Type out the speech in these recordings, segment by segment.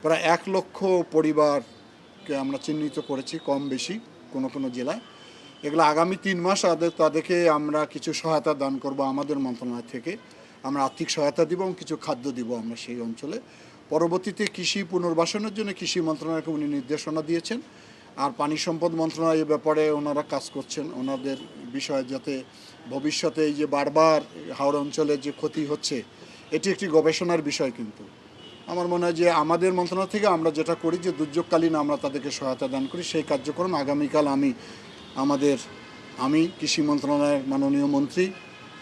প্রায় ১ লক্ষ পরিবারকে আমরা চিহ্নিত করেছি কম বেশি কোনো কোনো জেলায়। এগুলো আগামী ৩ মাস তাদেরকে আমরা কিছু সহায়তা দান করব আমাদের মন্ত্রণালয় থেকে। আমরা আর্থিক সহায়তা দিব এবং কিছু খাদ্য দিব আমরা সেই অঞ্চলে। পরবর্তীতে কৃষি পুনর্বাসনের জন্য কৃষি মন্ত্রণালয়কে উনি নির্দেশনা দিয়েছেন। আর পানি সম্পদ মন্ত্রণালয় এ ব্যাপারে ওনারা কাজ করছেন। ওনাদের বিষয়ে যাতে ভবিষ্যতে এই যে বারবার হাওড়া অঞ্চলে যে ক্ষতি হচ্ছে, এটি একটি গবেষণার বিষয় কিন্তু। আমার মনে হয় যে আমাদের মন্ত্রণালয় থেকে আমরা যেটা করি যে দুর্যোগকালীন আমরা তাদেরকে সহায়তা দান করি, সেই কার্যক্রম আগামীকাল আমি কৃষি মন্ত্রণালয়ের মাননীয় মন্ত্রী,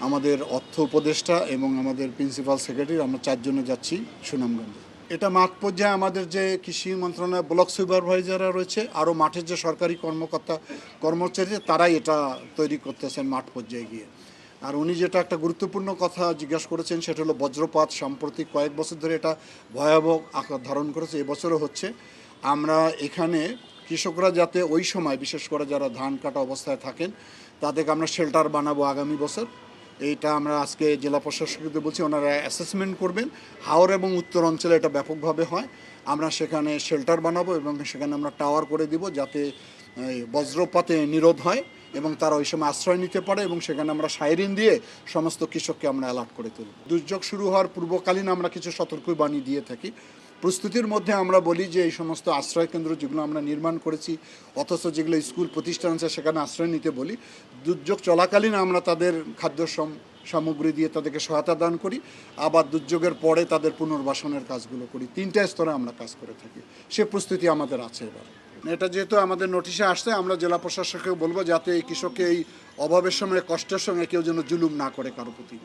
আমাদের অর্থ উপদেষ্টা এবং আমাদের প্রিন্সিপাল সেক্রেটারি, আমরা 4 জনে যাচ্ছি সুনামগঞ্জে। এটা মাঠ পর্যায়ে আমাদের যে কৃষি মন্ত্রণালয় ব্লক সুপারভাইজাররা রয়েছে, আরও মাঠের যে সরকারি কর্মচারী তারাই এটা তৈরি করতেছেন মাঠ পর্যায়ে গিয়ে। আর উনি যেটা একটা গুরুত্বপূর্ণ কথা জিজ্ঞাসা করেছেন সেটা হলো বজ্রপাত। সাম্প্রতিক কয়েক বছর ধরে এটা ভয়াবহ আকার ধারণ করেছে, এবছরও হচ্ছে। আমরা এখানে কৃষকরা যাতে ওই সময় বিশেষ করে যারা ধান কাটা অবস্থায় থাকেন তাদেরকে আমরা শেল্টার বানাবো আগামী বছর। এইটা আমরা আজকে জেলা প্রশাসকদের বলছি, ওনারা অ্যাসেসমেন্ট করবেন। হাওড় এবং উত্তর অঞ্চলে এটা ব্যাপকভাবে হয়। আমরা সেখানে শেল্টার বানাবো এবং সেখানে আমরা টাওয়ার করে দিব যাতে বজ্রপাতে নিরোধ হয় এবং তারা ওই সময় আশ্রয় নিতে পারে, এবং সেখানে আমরা সাইরেন দিয়ে সমস্ত কৃষককে আমরা অ্যালার্ট করে তুলব। দুর্যোগ শুরু হওয়ার পূর্বকালীন আমরা কিছু সতর্কবাণী দিয়ে থাকি। প্রস্তুতির মধ্যে আমরা বলি যে এই সমস্ত আশ্রয় কেন্দ্র যেগুলো আমরা নির্মাণ করেছি, অথচ যেগুলো স্কুল প্রতিষ্ঠান আছে সেখানে আশ্রয় নিতে বলি। দুর্যোগ চলাকালীন আমরা তাদের খাদ্য সামগ্রী দিয়ে তাদেরকে সহায়তা দান করি, আবার দুর্যোগের পরে তাদের পুনর্বাসনের কাজগুলো করি। 3টা স্তরে আমরা কাজ করে থাকি। সে প্রস্তুতি আমাদের আছে। এবার এটা যেহেতু আমাদের নোটিশে আসছে, আমরা জেলা প্রশাসককে বলবো যাতে এই কৃষককে এই অভাবের সময় কষ্টের সঙ্গে কেউ যেন জুলুম না করে কারো প্রতি।